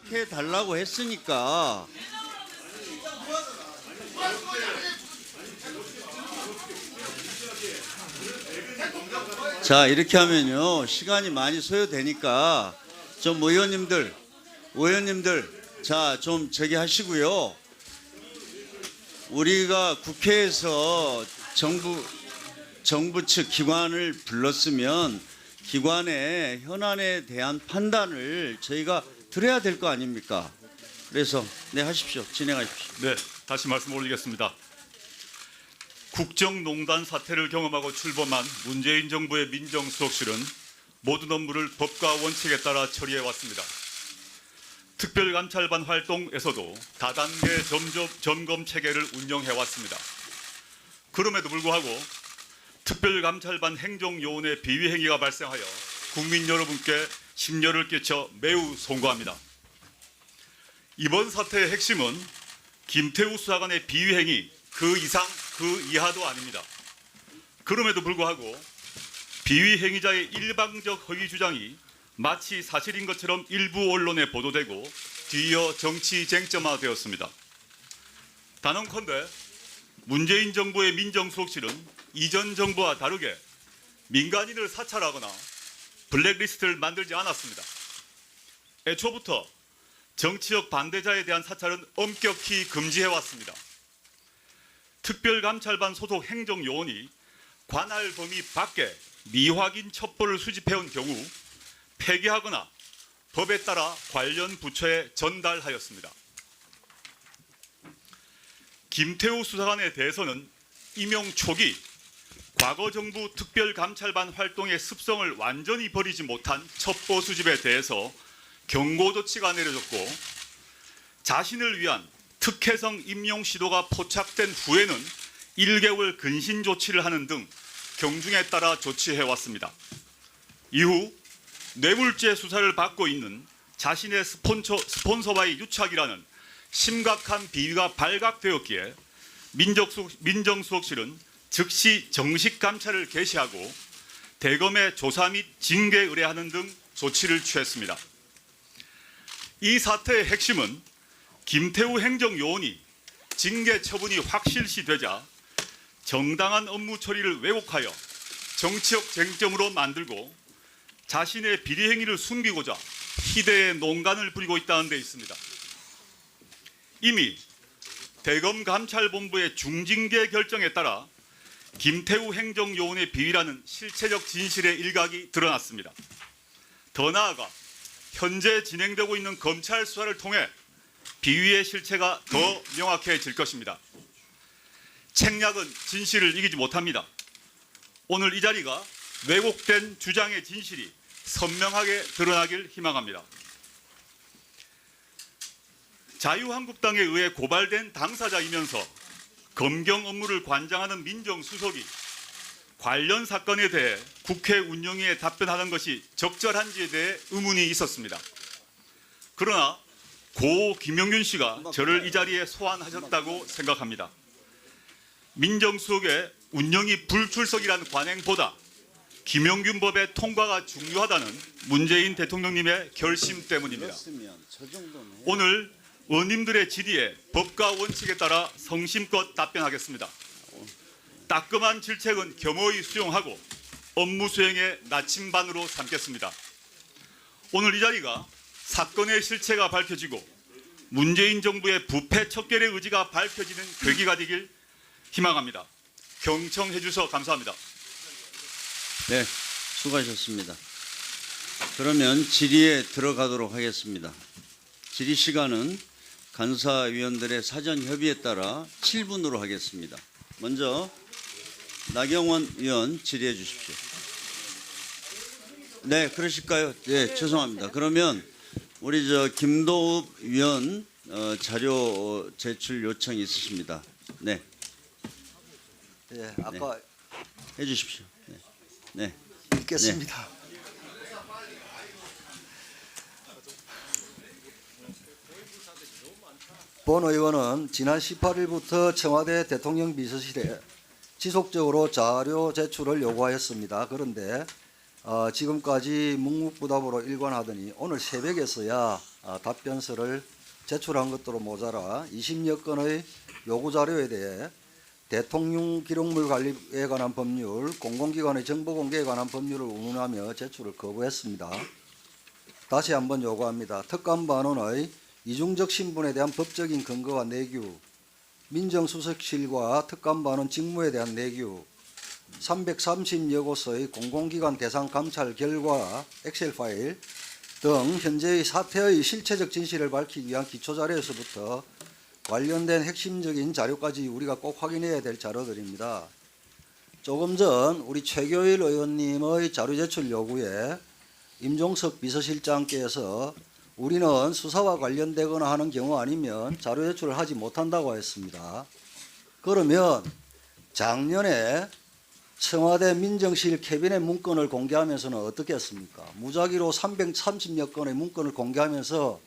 그렇게 해달라고 했으니까. 자, 이렇게 하면요 시간이 많이 소요되니까 좀 의원님들 자, 좀 저기 하시고요. 우리가 국회에서 정부 측 기관을 불렀으면 기관의 현안에 대한 판단을 저희가 들어야 될 거 아닙니까? 그래서 네, 하십시오. 진행하십시오. 네, 다시 말씀 올리겠습니다. 국정농단 사태를 경험하고 출범한 문재인 정부의 민정수석실은 모든 업무를 법과 원칙에 따라 처리해 왔습니다. 특별감찰반 활동에서도 다단계 점검 체계를 운영해 왔습니다. 그럼에도 불구하고 특별감찰반 행정요원의 비위행위가 발생하여 국민 여러분께 심려를 끼쳐 매우 송구합니다. 이번 사태의 핵심은 김태우 수사관의 비위행위 그 이상 그 이하도 아닙니다. 그럼에도 불구하고 비위행위자의 일방적 허위 주장이 마치 사실인 것처럼 일부 언론에 보도되고 뒤이어 정치 쟁점화되었습니다. 단언컨대 문재인 정부의 민정수석실은 이전 정부와 다르게 민간인을 사찰하거나 블랙리스트를 만들지 않았습니다. 애초부터 정치적 반대자에 대한 사찰은 엄격히 금지해왔습니다. 특별감찰반 소속 행정요원이 관할 범위 밖에 미확인 첩보를 수집해온 경우 폐기하거나 법에 따라 관련 부처에 전달하였습니다. 김태우 수사관에 대해서는 임용 초기 과거 정부 특별감찰반 활동의 습성을 완전히 버리지 못한 첩보 수집에 대해서 경고 조치가 내려졌고 자신을 위한 특혜성 임용 시도가 포착된 후에는 1개월 근신 조치를 하는 등 경중에 따라 조치해왔습니다. 이후 뇌물죄 수사를 받고 있는 자신의 스폰서와의 유착이라는 심각한 비위가 발각되었기에 민정수석실은 즉시 정식 감찰을 개시하고 대검에 조사 및 징계 의뢰하는 등 조치를 취했습니다. 이 사태의 핵심은 김태우 행정요원이 징계 처분이 확실시되자 정당한 업무 처리를 왜곡하여 정치적 쟁점으로 만들고 자신의 비리 행위를 숨기고자 희대의 농간을 부리고 있다는 데 있습니다. 이미 대검 감찰본부의 중징계 결정에 따라 김태우 행정요원의 비위라는 실체적 진실의 일각이 드러났습니다. 더 나아가 현재 진행되고 있는 검찰 수사를 통해 비위의 실체가 더 명확해질 것입니다. 책략은 진실을 이기지 못합니다. 오늘 이 자리가 왜곡된 주장의 진실이 선명하게 드러나길 희망합니다. 자유한국당에 의해 고발된 당사자이면서 검경 업무를 관장하는 민정수석이 관련 사건에 대해 국회 운영위에 답변하는 것이 적절한지에 대해 의문이 있었습니다. 그러나 고 김영균 씨가 저를 이 자리에 소환하셨다고 생각합니다. 민정수석의 운영위 불출석이라는 관행보다 김영균 법의 통과가 중요하다는 문재인 대통령님의 결심 때문입니다. 오늘 의원님들의 질의에 법과 원칙에 따라 성심껏 답변하겠습니다. 따끔한 질책은 겸허히 수용하고 업무 수행의 나침반으로 삼겠습니다. 오늘 이 자리가 사건의 실체가 밝혀지고 문재인 정부의 부패 척결의 의지가 밝혀지는 계기가 되길 희망합니다. 경청해 주셔서 감사합니다. 네, 수고하셨습니다. 그러면 질의에 들어가도록 하겠습니다. 질의 시간은 간사위원들의 사전 협의에 따라 7분으로 하겠습니다. 먼저 나경원 의원 질의해 주십시오. 네, 그러실까요? 네, 죄송합니다. 그러면 우리 김도읍 위원 자료 제출 요청이 있으십니다. 네. 네, 아까 네. 해 주십시오. 네. 네. 읽겠습니다. 본 의원은 지난 18일부터 청와대 대통령 비서실에 지속적으로 자료 제출을 요구하였습니다. 그런데 지금까지 묵묵부답으로 일관하더니 오늘 새벽에서야 답변서를 제출한 것으로 모자라 20여 건의 요구 자료에 대해 대통령 기록물 관리에 관한 법률, 공공기관의 정보 공개에 관한 법률을 운운하며 제출을 거부했습니다. 다시 한번 요구합니다. 특감반원의 이중적 신분에 대한 법적인 근거와 내규, 민정수석실과 특감반원 직무에 대한 내규, 330여 곳의 공공기관 대상 감찰 결과 엑셀 파일 등 현재의 사태의 실체적 진실을 밝히기 위한 기초자료에서부터 관련된 핵심적인 자료까지 우리가 꼭 확인해야 될 자료들입니다. 조금 전 우리 최교일 의원님의 자료 제출 요구에 임종석 비서실장께서 우리는 수사와 관련되거나 하는 경우 아니면 자료 제출을 하지 못한다고 했습니다. 그러면 작년에 청와대 민정실 캐비넷 문건을 공개하면서는 어떻게 했습니까? 무작위로 330여 건의 문건을 공개하면서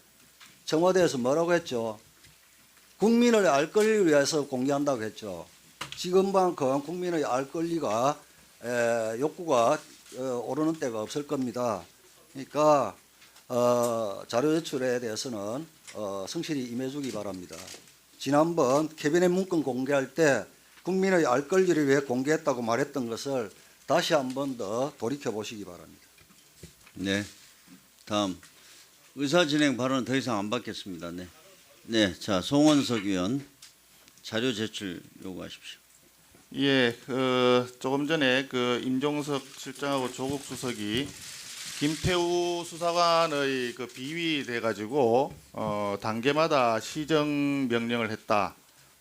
청와대에서 뭐라고 했죠? 국민의 알 권리를 위해서 공개한다고 했죠. 지금만큼 국민의 알 권리가 욕구가 오르는 때가 없을 겁니다. 그러니까 자료 제출에 대해서는 성실히 임해주기 바랍니다. 지난번 캐비넷 문건 공개할 때 국민의 알 권리를 위해 공개했다고 말했던 것을 다시 한 번 더 돌이켜 보시기 바랍니다. 네. 다음 의사진행 발언은 더 이상 안 받겠습니다. 네. 네. 자, 송원석 의원 자료 제출 요구하십시오. 예, 조금 전에 임종석 실장하고 조국 수석이 김태우 수사관의 비위 돼 가지고 단계마다 시정 명령을 했다.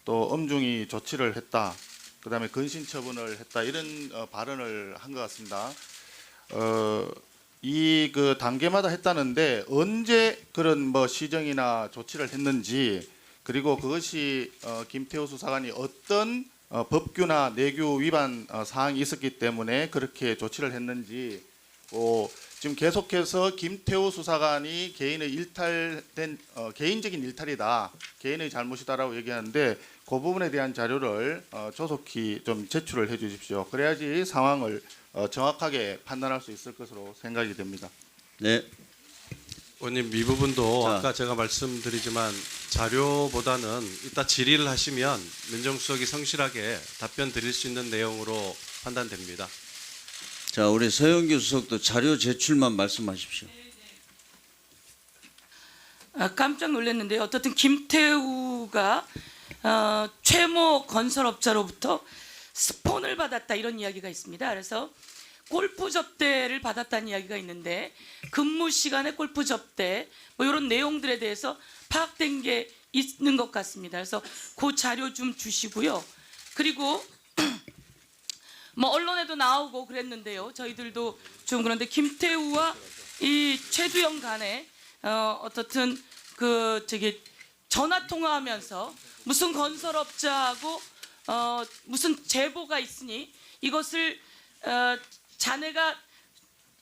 또 엄중히 조치를 했다. 그다음에 근신 처분을 했다. 이런 발언을 한 것 같습니다. 이 단계마다 했다는데 언제 그런 시정이나 조치를 했는지, 그리고 그것이 김태우 수사관이 어떤 법규나 내규 위반 사항이 있었기 때문에 그렇게 조치를 했는지, 지금 계속해서 김태우 수사관이 개인의 일탈된 개인적인 일탈이다, 개인의 잘못이다라고 얘기하는데 그 부분에 대한 자료를 조속히 좀 제출을 해주십시오. 그래야지 상황을 정확하게 판단할 수 있을 것으로 생각이 됩니다. 네. 의원님, 이 부분도 자. 아까 제가 말씀드리지만 자료보다는 이따 질의를 하시면 민정수석이 성실하게 답변 드릴 수 있는 내용으로 판단됩니다. 자, 우리 서영교 수석도 자료 제출만 말씀하십시오. 깜짝 놀랐는데요. 어떻든 김태우가 최모 건설업자로부터 스폰을 받았다, 이런 이야기가 있습니다. 그래서 골프 접대를 받았다는 이야기가 있는데 근무 시간에 골프 접대 이런 내용들에 대해서 파악된 게 있는 것 같습니다. 그래서 그 자료 좀 주시고요. 그리고 언론에도 나오고 그랬는데요. 저희들도 좀 그런데 김태우와 이 최두영 간에 어떻든 전화 통화하면서 무슨 건설업자하고 무슨 제보가 있으니 이것을 자네가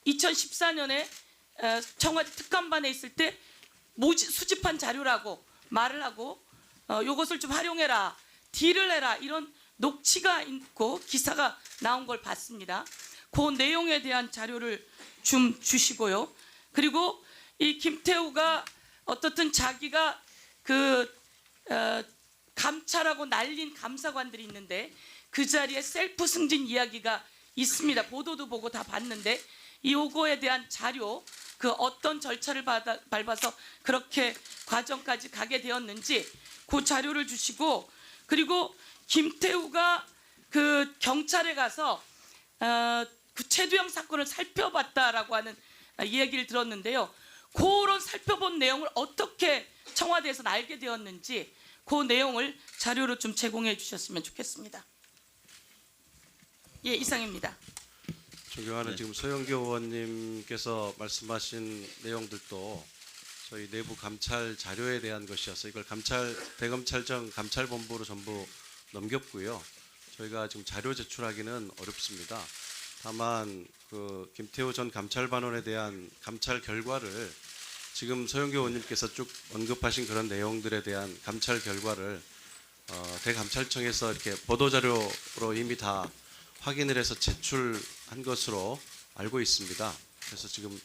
2014년에 청와대 특감반에 있을 때 수집한 자료라고 말을 하고 이것을 좀 활용해라, 딜을 해라, 이런 녹취가 있고 기사가 나온 걸 봤습니다. 그 내용에 대한 자료를 좀 주시고요. 그리고 이 김태우가 어떻든 자기가 감찰하고 날린 감사관들이 있는데 그 자리에 셀프 승진 이야기가 있습니다. 보도도 보고 다 봤는데 요거에 대한 자료, 어떤 절차를 밟아서 그렇게 과정까지 가게 되었는지 그 자료를 주시고, 그리고 김태우가 경찰에 가서 최두영 사건을 살펴봤다라고 하는 이야기를 들었는데요. 그런 살펴본 내용을 어떻게 청와대에서 알게 되었는지 그 내용을 자료로 좀 제공해 주셨으면 좋겠습니다. 예, 이상입니다. 존경하는 지금 서영교 의원님께서 말씀하신 내용들도 저희 내부 감찰 자료에 대한 것이어서 이걸 대검찰청 감찰본부로 전부 넘겼고요. 저희가 지금 자료 제출하기는 어렵습니다. 다만 김태우 전 감찰반원에 대한 감찰 결과를 지금 서영교 의원님께서 쭉 언급하신 그런 내용들에 대한 감찰 결과를 대감찰청에서 이렇게 보도자료로 이미 다 확인을 해서 제출한 것으로 알고 있습니다. 그래서 지금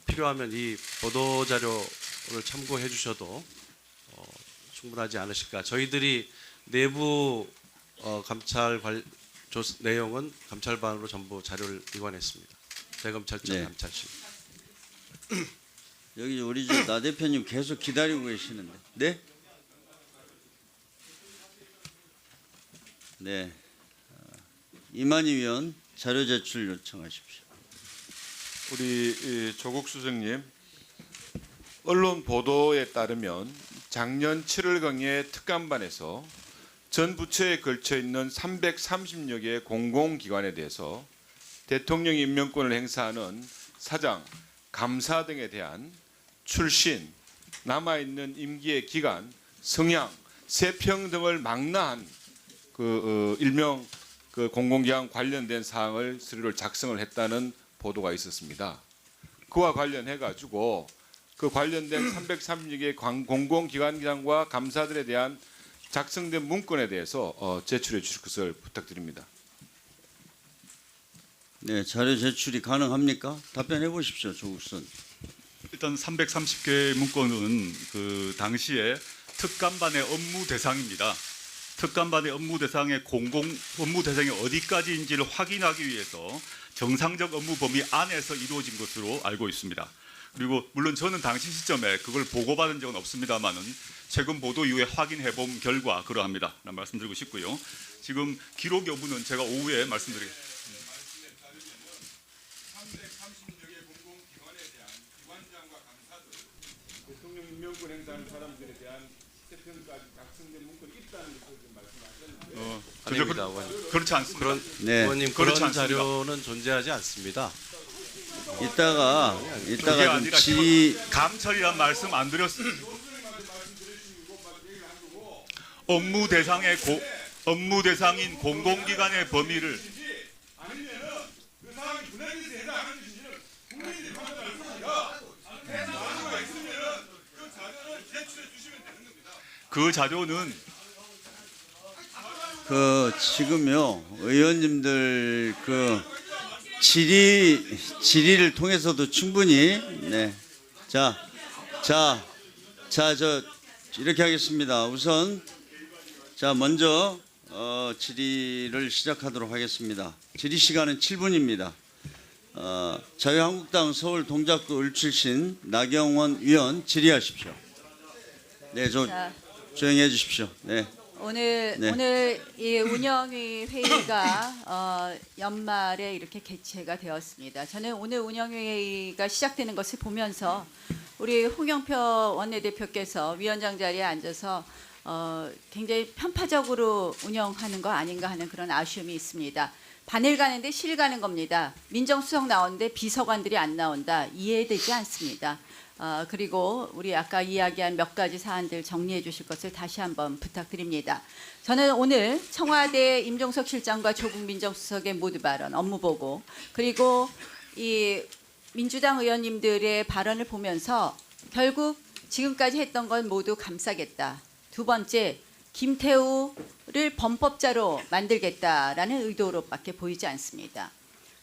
필요하면 이 보도 자료를 참고해 주셔도 충분하지 않으실까. 저희들이 내부 감찰 내용은 감찰반으로 전부 자료를 이관했습니다. 대검찰청 네. 감찰실. 여기 우리 나 대표님 계속 기다리고 계시는데. 네? 네. 이만희 위원 자료 제출 요청하십시오. 우리 조국 수석님, 언론 보도에 따르면 작년 7월경에 특감반에서 전 부처에 걸쳐 있는 330여 개의 공공기관에 대해서 대통령이 임명권을 행사하는 사장, 감사 등에 대한 출신, 남아있는 임기의 기간, 성향, 세평 등을 망라한 일명 공공기관 관련된 사항을 서류를 작성을 했다는 보도가 있었습니다. 그와 관련해 가지고 그 관련된 330개 공공기관장과 감사들에 대한 작성된 문건에 대해서 제출해 주실 것을 부탁드립니다. 네, 자료 제출이 가능합니까? 답변해 보십시오, 조국 선. 일단 330개 문건은 그 당시에 특감반의 업무 대상입니다. 특감반의 업무 대상의 업무 대상이 어디까지인지를 확인하기 위해서 정상적 업무 범위 안에서 이루어진 것으로 알고 있습니다. 그리고 물론 저는 당시 시점에 그걸 보고받은 적은 없습니다만은 최근 보도 이후에 확인해 본 결과 그러합니다. 라는 말씀드리고 싶고요. 지금 기록 여부는 제가 오후에 말씀드리겠습니다. 대통령 임명권 행사하는 사람들에 대한 세평까지 작성된 문건이 있다는 것을 지금 말씀하셨는데 아닙니다, 의원님. 그렇지 않습니다. 네. 의원님 그런 그렇지 않습니다. 자료는 존재하지 않습니다. 이따가 그게 좀 아니라 질의 감찰이란 말씀 안 드렸습니다. 업무 대상인 공공기관의 범위를 그 자료는 지금요 의원님들 질의를 통해서도 충분히 저 이렇게 하겠습니다. 우선 먼저 질의를 시작하도록 하겠습니다. 질의 시간은 7분입니다. 자유한국당 서울 동작구 을 출신 나경원 위원 질의하십시오. 네, 조용히 해주십시오. 네. 오늘 이 운영위 회의가 연말에 이렇게 개최가 되었습니다. 저는 오늘 운영회의가 시작되는 것을 보면서 우리 홍영표 원내대표께서 위원장 자리에 앉아서 굉장히 편파적으로 운영하는 거 아닌가 하는 그런 아쉬움이 있습니다. 바늘 가는데 실 가는 겁니다. 민정수석 나오는데 비서관들이 안 나온다. 이해되지 않습니다. 그리고 우리 아까 이야기한 몇 가지 사안들 정리해 주실 것을 다시 한번 부탁드립니다. 저는 오늘 청와대 임종석 실장과 조국 민정수석의 모두 발언, 업무 보고 그리고 이 민주당 의원님들의 발언을 보면서 결국 지금까지 했던 건 모두 감싸겠다. 두 번째, 김태우를 범법자로 만들겠다라는 의도로밖에 보이지 않습니다.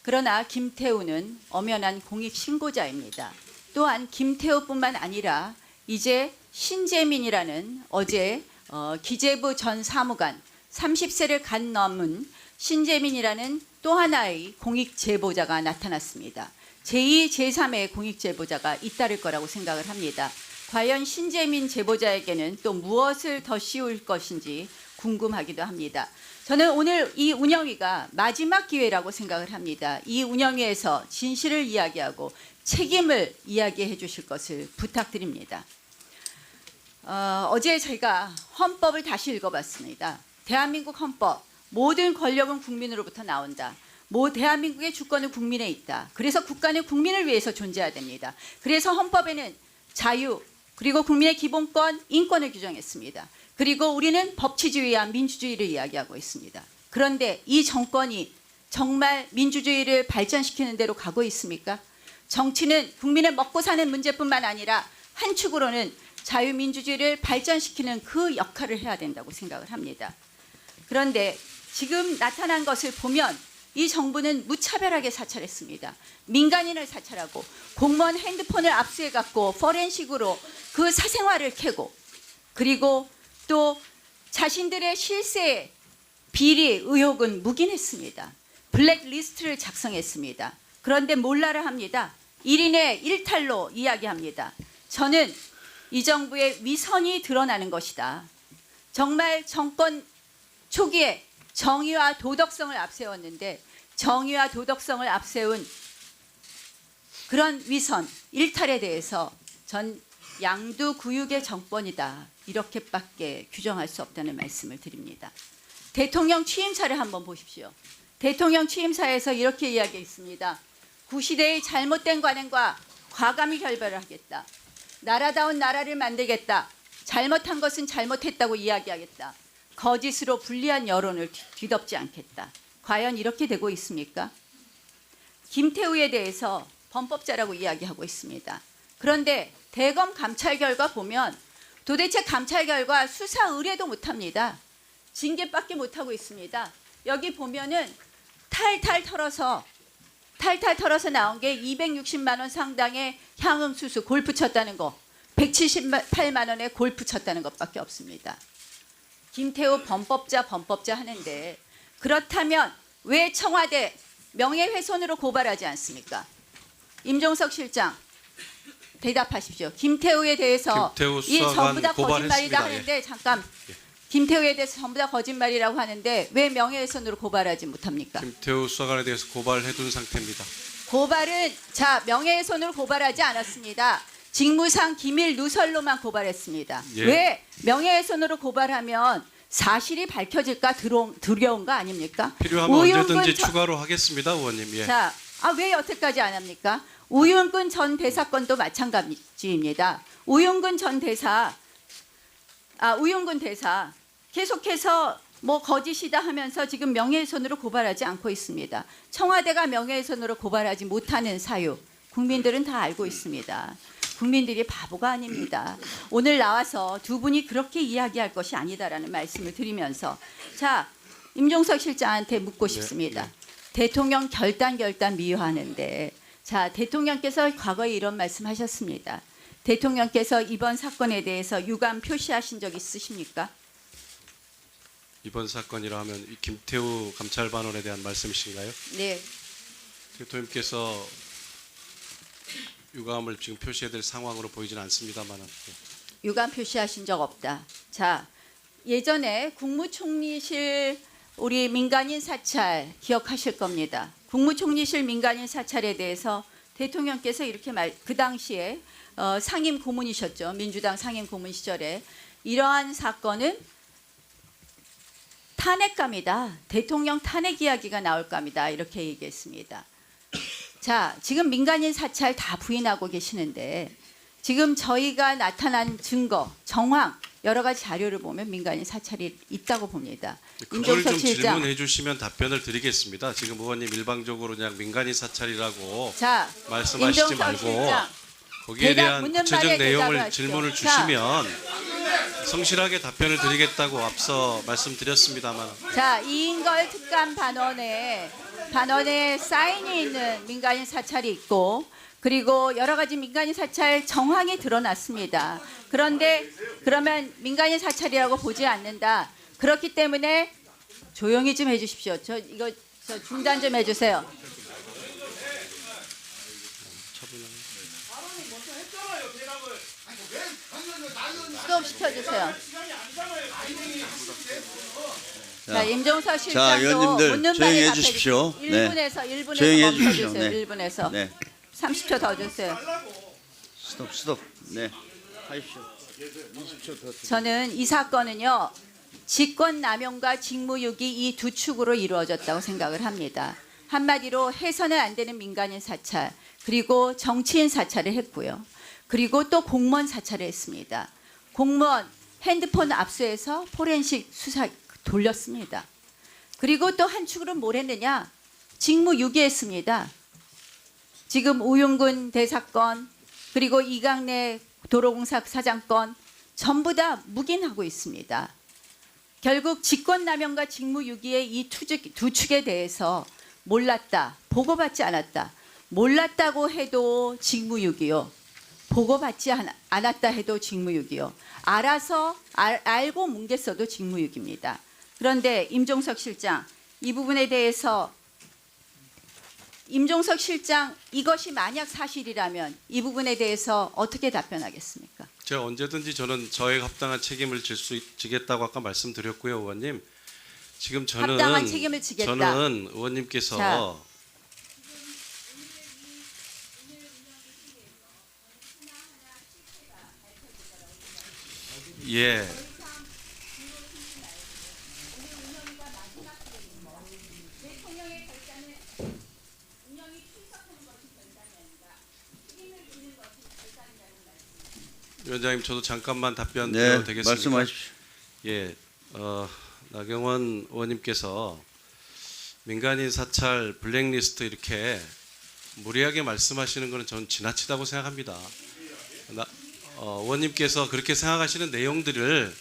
그러나 김태우는 엄연한 공익신고자입니다. 또한 김태우뿐만 아니라 이제 신재민이라는 어제 기재부 전 사무관 30세를 간 넘은 신재민이라는 또 하나의 공익제보자가 나타났습니다. 제2, 제3의 공익제보자가 잇따를 거라고 생각을 합니다. 과연 신재민 제보자에게는 또 무엇을 더 씌울 것인지 궁금하기도 합니다. 저는 오늘 이 운영위가 마지막 기회라고 생각을 합니다. 이 운영위에서 진실을 이야기하고 책임을 이야기해 주실 것을 부탁드립니다. 어제 제가 헌법을 다시 읽어봤습니다. 대한민국 헌법, 모든 권력은 국민으로부터 나온다. 대한민국의 주권은 국민에 있다. 그래서 국가는 국민을 위해서 존재해야 됩니다. 그래서 헌법에는 자유, 그리고 국민의 기본권, 인권을 규정했습니다. 그리고 우리는 법치주의와 민주주의를 이야기하고 있습니다. 그런데 이 정권이 정말 민주주의를 발전시키는 대로 가고 있습니까? 정치는 국민의 먹고 사는 문제뿐만 아니라 한 축으로는 자유민주주의를 발전시키는 그 역할을 해야 된다고 생각을 합니다. 그런데 지금 나타난 것을 보면 이 정부는 무차별하게 사찰했습니다. 민간인을 사찰하고 공무원 핸드폰을 압수해갖고 포렌식으로 그 사생활을 캐고 그리고 또 자신들의 실세 비리 의혹은 묵인했습니다. 블랙리스트를 작성했습니다. 그런데 몰라라 합니다. 1인의 일탈로 이야기합니다. 저는 이 정부의 위선이 드러나는 것이다. 정말 정권 초기에 정의와 도덕성을 앞세웠는데 정의와 도덕성을 앞세운 그런 위선, 일탈에 대해서 전 양두구육의 정권이다. 이렇게밖에 규정할 수 없다는 말씀을 드립니다. 대통령 취임사를 한번 보십시오. 대통령 취임사에서 이렇게 이야기했습니다. 구시대의 잘못된 관행과 과감히 결별을 하겠다. 나라다운 나라를 만들겠다. 잘못한 것은 잘못했다고 이야기하겠다. 거짓으로 불리한 여론을 뒤덮지 않겠다. 과연 이렇게 되고 있습니까? 김태우에 대해서 범법자라고 이야기하고 있습니다. 그런데 대검 감찰 결과 보면 도대체 감찰 결과 수사 의뢰도 못합니다. 징계밖에 못하고 있습니다. 여기 보면은 탈탈 털어서 나온 게 260만 원 상당의 향응수수 골프 쳤다는 거, 178만 원에 골프 쳤다는 것밖에 없습니다. 김태우 범법자 하는데 그렇다면 왜 청와대 명예훼손으로 고발하지 않습니까? 임종석 실장 대답하십시오. 김태우에 대해서 김태우 이 전부 다 수사관 거짓말이다 고발했습니다. 하는데 잠깐 김태우에 대해서 전부 다 거짓말이라고 하는데 왜 명예훼손으로 고발하지 못합니까? 김태우 수사관에 대해서 고발해둔 상태입니다. 고발은 명예훼손으로 고발하지 않았습니다. 직무상 기밀 누설로만 고발했습니다. 예. 왜 명예훼손으로 고발하면 사실이 밝혀질까 두려운 거 아닙니까? 필요하면 우윤근 언제든지 추가로 하겠습니다, 의원님. 예. 자, 왜 여태까지 안 합니까? 우윤근 전 대사 건도 마찬가지입니다. 우윤근 대사 계속해서 뭐 거짓이다 하면서 지금 명예훼손으로 고발하지 않고 있습니다. 청와대가 명예훼손으로 고발하지 못하는 사유 국민들은 다 알고 있습니다. 국민들이 바보가 아닙니다. 오늘 나와서 두 분이 그렇게 이야기할 것이 아니다라는 말씀을 드리면서 자, 임종석 실장한테 묻고 싶습니다. 대통령 결단 미화하는데 자, 대통령께서 과거에 이런 말씀하셨습니다. 대통령께서 이번 사건에 대해서 유감 표시하신 적 있으십니까? 이번 사건이라 하면 이 김태우 감찰반원에 대한 말씀이신가요? 네. 대통령께서 유감을 지금 표시해야 될 상황으로 보이지는 않습니다만 유감 표시하신 적 없다. 자, 예전에 국무총리실 우리 민간인 사찰 기억하실 겁니다. 국무총리실 민간인 사찰에 대해서 대통령께서 이렇게 그 당시에 상임 고문이셨죠. 민주당 상임 고문 시절에 이러한 사건은 탄핵감이다. 대통령 탄핵 이야기가 나올 겁니다. 이렇게 얘기했습니다. 자, 지금 민간인 사찰 다 부인하고 계시는데 지금 저희가 나타난 증거, 정황 여러 가지 자료를 보면 민간인 사찰이 있다고 봅니다. 그걸 좀 실장. 질문해 주시면 답변을 드리겠습니다. 지금 의원님 일방적으로 그냥 민간인 사찰이라고 자, 말씀하시지 임종석 말고 실장. 거기에 대답, 대한 묻는 구체적 말에 내용을 대답을 질문을 하십시오. 자. 주시면 성실하게 답변을 드리겠다고 앞서 말씀드렸습니다만 자, 이인걸 특감 반원에 사인이 있는 민간인 사찰이 있고 그리고 여러 가지 민간인 사찰 정황이 드러났습니다. 그런데 그러면 민간인 사찰이라고 보지 않는다. 그렇기 때문에 조용히 좀 해주십시오. 저 중단 좀 해주세요. 스톱 시켜주세요. 자, 임종석 실장도 의원님들 묻는 조용히 말에 해주십시오. 답해 네. 주십시오. 1분에서 조용히 멈춰주세요. 해주십시오. 네. 1분에서 네. 30초 더 주세요. 스톱. 네. 하십시오. 저는 이 사건은요. 직권남용과 직무유기 이 두 축으로 이루어졌다고 생각을 합니다. 한마디로 해서는 안 되는 민간인 사찰 그리고 정치인 사찰을 했고요. 그리고 또 공무원 사찰을 했습니다. 공무원 핸드폰 압수해서 포렌식 수사 돌렸습니다. 그리고 또 한 축으로 뭘 했느냐? 직무유기했습니다. 지금 우윤근 대사건 그리고 이강래 도로공사 사장건 전부 다 묵인하고 있습니다. 결국 직권남용과 직무유기의 이 두 축에 대해서 몰랐다, 보고받지 않았다. 몰랐다고 해도 직무유기요. 보고받지 않았다 해도 직무유기요. 알아서 알고 뭉갰어도 직무유기입니다. 그런데 임종석 실장, 이 부분에 대해서 임종석 실장, 이것이 만약 사실이라면 이 부분에 대해서 어떻게 답변하겠습니까? 제가 언제든지 저는 저에 합당한 책임을 지겠다고 아까 말씀드렸고요, 의원님. 지금 저는 합당한 책임을 지겠다. 저는 의원님께서 자. 예. 위원장님, 저도 잠깐만 답변 네, 드려도 되겠습니까? 말씀하십시오. 예, 나경원 의원님께서 민간인 사찰 블랙리스트 이렇게 무리하게 말씀하시는 것은 저는 지나치다고 생각합니다. 의원님께서 그렇게 생각하시는 내용들을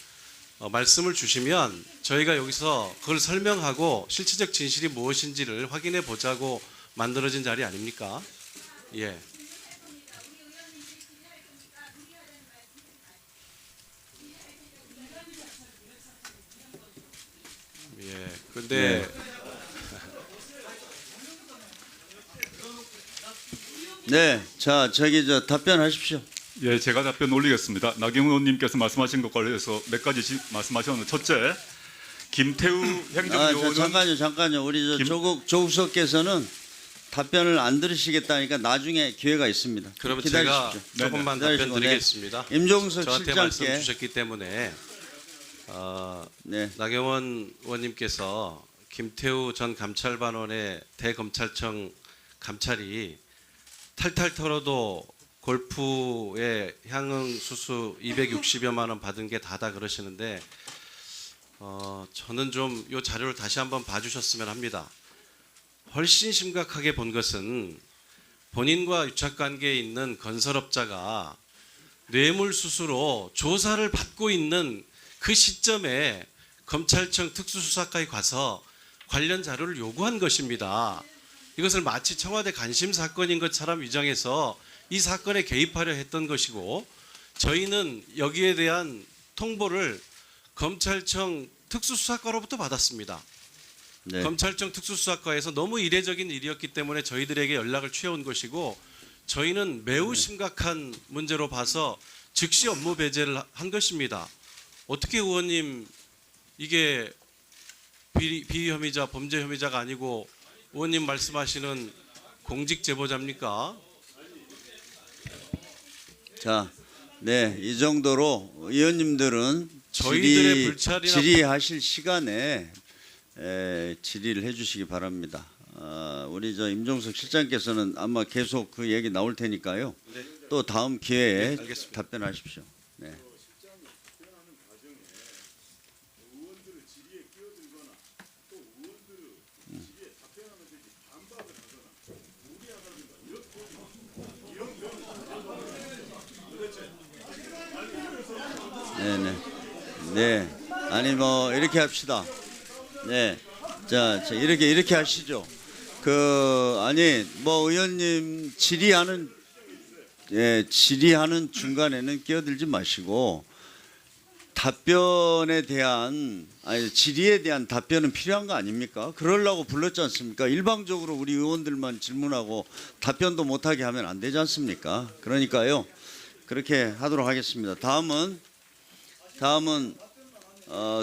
말씀을 주시면 저희가 여기서 그걸 설명하고 실체적 진실이 무엇인지를 확인해 보자고 만들어진 자리 아닙니까? 예. 예. 근데 네, 자 저기 저 답변하십시오. 예, 제가 답변 올리겠습니다. 나경원 의원님께서 말씀하신 것 관련해서 몇 가지 말씀하셨는데, 첫째, 김태우 행정요원은 잠깐요. 우리 저 조국석께서는 답변을 안 들으시겠다니까 나중에 기회가 있습니다. 그러면 기다리십시오. 제가 조금만 기다리시고, 답변 드리겠습니다. 임종석 저한테 말씀 실장께 주셨기 때문에 네. 나경원 의원님께서 김태우 전 감찰반원의 대검찰청 감찰이 탈탈 털어도 골프의 향응 수수 260여만 원 받은 게 다다 그러시는데 저는 좀 이 자료를 다시 한번 봐주셨으면 합니다. 훨씬 심각하게 본 것은 본인과 유착관계에 있는 건설업자가 뇌물수수로 조사를 받고 있는 그 시점에 검찰청 특수수사과에 가서 관련 자료를 요구한 것입니다. 이것을 마치 청와대 관심 사건인 것처럼 위장해서 이 사건에 개입하려 했던 것이고, 저희는 여기에 대한 통보를 검찰청 특수수사과로부터 받았습니다. 네. 검찰청 특수수사과에서 너무 이례적인 일이었기 때문에 저희들에게 연락을 취해온 것이고, 저희는 매우 심각한 문제로 봐서 즉시 업무 배제를 한 것입니다. 어떻게 의원님, 이게 비위 혐의자, 범죄 혐의자가 아니고 의원님 말씀하시는 공직 제보자입니까? 자, 네, 이 정도로 의원님들은 저희들의 불찰이나 질의하실 시간에 질의를 해주시기 바랍니다. 우리 저 임종석 실장께서는 아마 계속 그 얘기 나올 테니까요. 네. 또 다음 기회에 네, 알겠습니다. 답변하십시오. 네. 네네. 네. 아니 뭐 이렇게 합시다. 네. 자 이렇게 하시죠. 아니 뭐 의원님 질의하는 중간에는 끼어들지 마시고 질의에 대한 답변은 필요한 거 아닙니까? 그러려고 불렀지 않습니까? 일방적으로 우리 의원들만 질문하고 답변도 못하게 하면 안 되지 않습니까? 그러니까요. 그렇게 하도록 하겠습니다. 다음은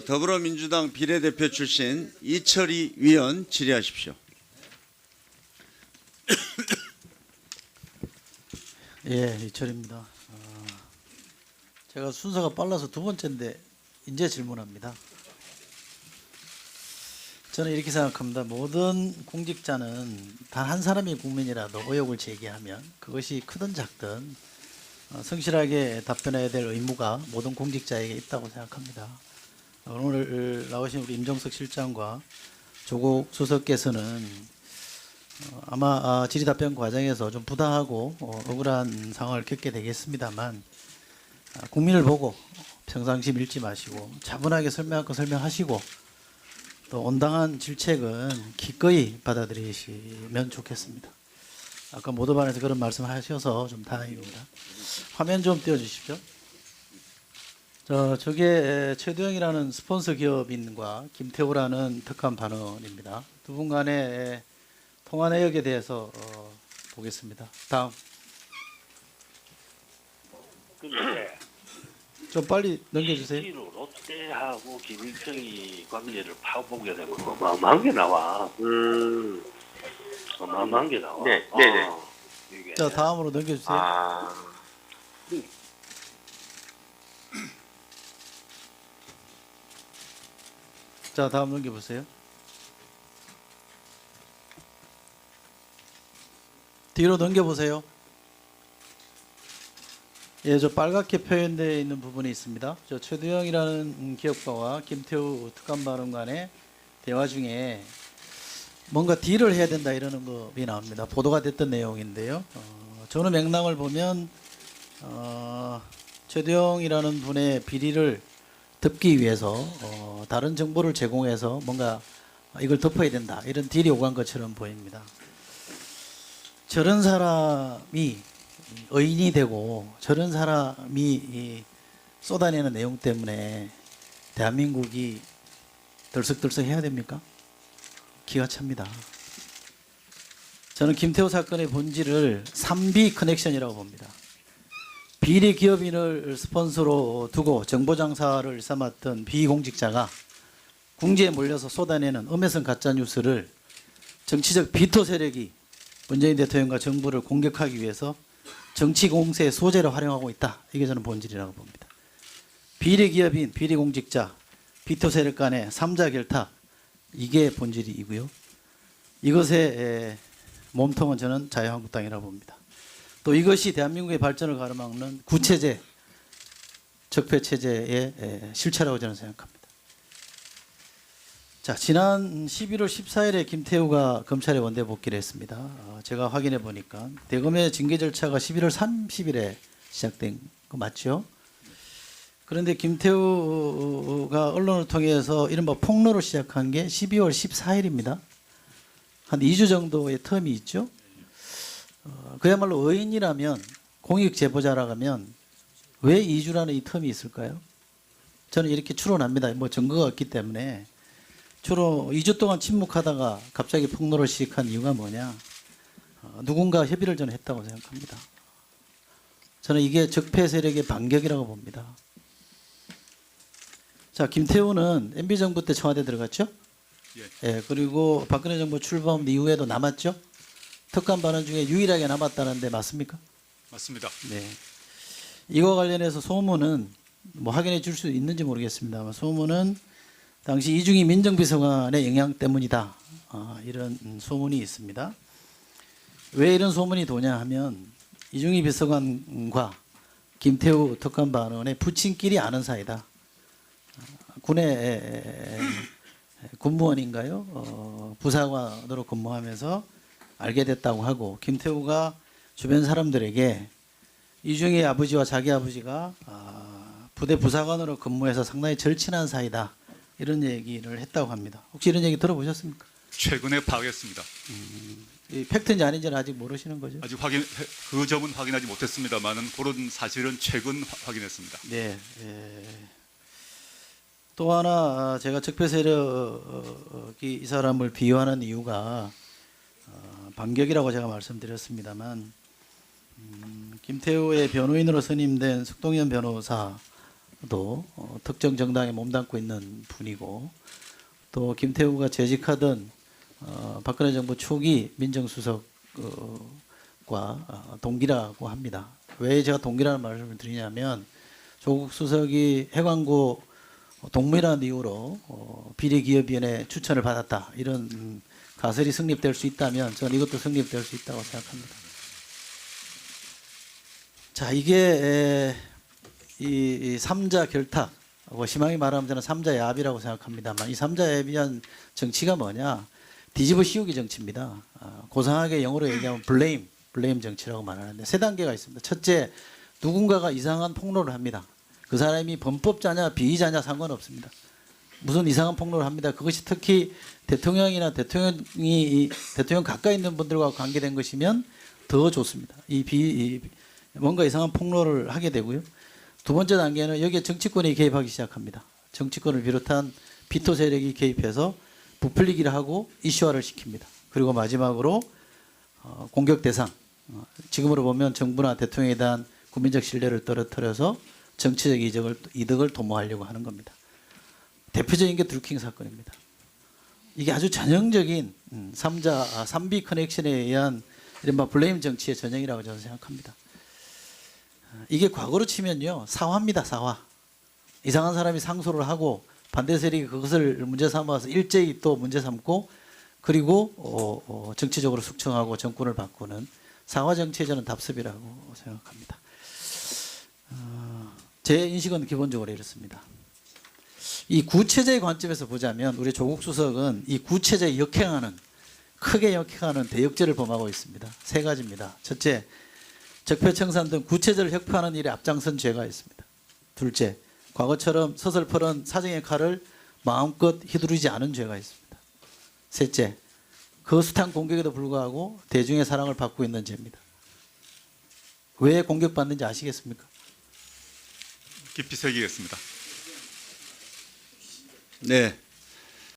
더불어민주당 비례대표 출신 이철희 위원 질의하십시오. 예, 이철입니다. 제가 순서가 빨라서 두 번째인데 이제 질문합니다. 저는 이렇게 생각합니다. 모든 공직자는 단 한 사람의 국민이라도 의혹을 제기하면 그것이 크든 작든 성실하게 답변해야 될 의무가 모든 공직자에게 있다고 생각합니다. 오늘 나오신 우리 임종석 실장과 조국 수석께서는 아마 질의답변 과정에서 좀 부당하고 억울한 상황을 겪게 되겠습니다만 국민을 보고 평상심 잃지 마시고 차분하게 설명할 거 설명하시고 또 온당한 질책은 기꺼이 받아들이시면 좋겠습니다. 아까 모두반에서 그런 말씀하셔서 좀 다행입니다. 화면 좀 띄워주십시오. 저게 최두영이라는 스폰서 기업인과 김태우라는 특감 반원입니다. 두 분 간의 통화 내역에 대해서 보겠습니다. 다음. 근데 좀 빨리 넘겨주세요. 실제로 롯데하고 김일성이 관계를 파보게 되면 어마어마한 게 나와. 어마어마한 게 나와. 네, 네네. 이게. 자, 다음으로 넘겨주세요. 자, 다음 넘겨보세요. 뒤로 넘겨보세요. 예, 저 빨갛게 표현되어 있는 부분이 있습니다. 저 최두영이라는 기업가와 김태우 특감반원 간의 대화 중에 뭔가 딜을 해야 된다 이러는 것이 나옵니다. 보도가 됐던 내용인데요. 저는 맥락을 보면 최두영이라는 분의 비리를 덮기 위해서 다른 정보를 제공해서 뭔가 이걸 덮어야 된다 이런 딜이 오간 것처럼 보입니다. 저런 사람이 의인이 되고 저런 사람이 쏟아내는 내용 때문에 대한민국이 들썩들썩 해야 됩니까? 기가 찹니다. 저는 김태우 사건의 본질을 3B 커넥션이라고 봅니다. 비리 기업인을 스폰서로 두고 정보 장사를 삼았던 비공직자가 궁지에 몰려서 쏟아내는 음해성 가짜뉴스를 정치적 비토 세력이 문재인 대통령과 정부를 공격하기 위해서 정치 공세의 소재로 활용하고 있다. 이게 저는 본질이라고 봅니다. 비리 기업인, 비리 공직자, 비토 세력 간의 3자 결탁 이게 본질이고요. 이것의 몸통은 저는 자유한국당이라고 봅니다. 또 이것이 대한민국의 발전을 가로막는 구체제, 적폐체제의 실체라고 저는 생각합니다. 자, 지난 11월 14일에 김태우가 검찰에 원대 복귀를 했습니다. 제가 확인해 보니까 대검의 징계 절차가 11월 30일에 시작된 거 맞죠? 그런데 김태우가 언론을 통해서 이른바 폭로를 시작한 게 12월 14일입니다. 한 2주 정도의 텀이 있죠. 그야말로 의인이라면 공익 제보자라면 왜 2주라는 이 텀이 있을까요? 저는 이렇게 추론합니다. 뭐 증거가 없기 때문에 주로 2주 동안 침묵하다가 갑자기 폭로를 시작한 이유가 뭐냐? 누군가 협의를 저는 했다고 생각합니다. 저는 이게 적폐 세력의 반격이라고 봅니다. 자, 김태우는 MB 정부 때 청와대 들어갔죠? 예. 그리고 박근혜 정부 출범 이후에도 남았죠? 특감 반원 중에 유일하게 남았다는데 맞습니까? 맞습니다. 네. 이거 관련해서 소문은 뭐 확인해 줄 수 있는지 모르겠습니다만 소문은 당시 이중희 민정비서관의 영향 때문이다. 이런 소문이 있습니다. 왜 이런 소문이 도냐 하면 이중희 비서관과 김태우 특감 반원의 부친끼리 아는 사이다. 군의 군무원인가요? 부사관으로 근무하면서 알게 됐다고 하고 김태우가 주변 사람들에게 이중희 아버지와 자기 아버지가 부대 부사관으로 근무해서 상당히 절친한 사이다. 이런 얘기를 했다고 합니다. 혹시 이런 얘기 들어보셨습니까? 최근에 파악했습니다. 이 팩트인지 아닌지는 아직 모르시는 거죠? 아직 그 점은 확인하지 못했습니다만은 그런 사실은 최근 확인했습니다. 네. 또 하나 제가 적폐 세력이 이 사람을 비유하는 이유가 반격이라고 제가 말씀드렸습니다만 김태우의 변호인으로 선임된 석동현 변호사도 특정 정당에 몸담고 있는 분이고 또 김태우가 재직하던 박근혜 정부 초기 민정수석과 동기라고 합니다. 왜 제가 동기라는 말씀을 드리냐면 조국 수석이 해관고 동무라는 이유로 비리기업위원회 추천을 받았다. 이런 가설이 성립될 수 있다면 저는 이것도 성립될 수 있다고 생각합니다. 자, 이게 이 3자 결탁, 심하게 말하면 저는 3자 야합이라고 생각합니다만 이 3자 야합이란 정치가 뭐냐? 뒤집어 씌우기 정치입니다. 고상하게 영어로 얘기하면 블레임 정치라고 말하는데 세 단계가 있습니다. 첫째, 누군가가 이상한 폭로를 합니다. 그 사람이 범법자냐 비의자냐 상관없습니다. 무슨 이상한 폭로를 합니다. 그것이 특히 대통령이나 대통령 가까이 있는 분들과 관계된 것이면 더 좋습니다. 뭔가 이상한 폭로를 하게 되고요. 두 번째 단계는 여기에 정치권이 개입하기 시작합니다. 정치권을 비롯한 비토 세력이 개입해서 부풀리기를 하고 이슈화를 시킵니다. 그리고 마지막으로 공격 대상, 지금으로 보면 정부나 대통령에 대한 국민적 신뢰를 떨어뜨려서 정치적 이득을 도모하려고 하는 겁니다. 대표적인 게 드루킹 사건입니다. 이게 아주 전형적인 3B 커넥션에 의한 이른바 블레임 정치의 전형이라고 저는 생각합니다. 이게 과거로 치면요, 사화입니다. 사화. 이상한 사람이 상소를 하고 반대 세력이 그것을 문제 삼아서 일제히 또 문제 삼고 그리고 정치적으로 숙청하고 정권을 바꾸는 사화 정치에 저는 답습이라고 생각합니다. 제 인식은 기본적으로 이렇습니다. 이 구체제의 관점에서 보자면 우리 조국 수석은 이 구체제에 크게 역행하는 대역죄를 범하고 있습니다. 세 가지입니다. 첫째, 적폐청산 등 구체제를 혁파하는 일에 앞장선 죄가 있습니다. 둘째, 과거처럼 서슬퍼런 사정의 칼을 마음껏 휘두르지 않은 죄가 있습니다. 셋째, 그 숱한 공격에도 불구하고 대중의 사랑을 받고 있는 죄입니다. 왜 공격받는지 아시겠습니까? 깊이 새기겠습니다. 네.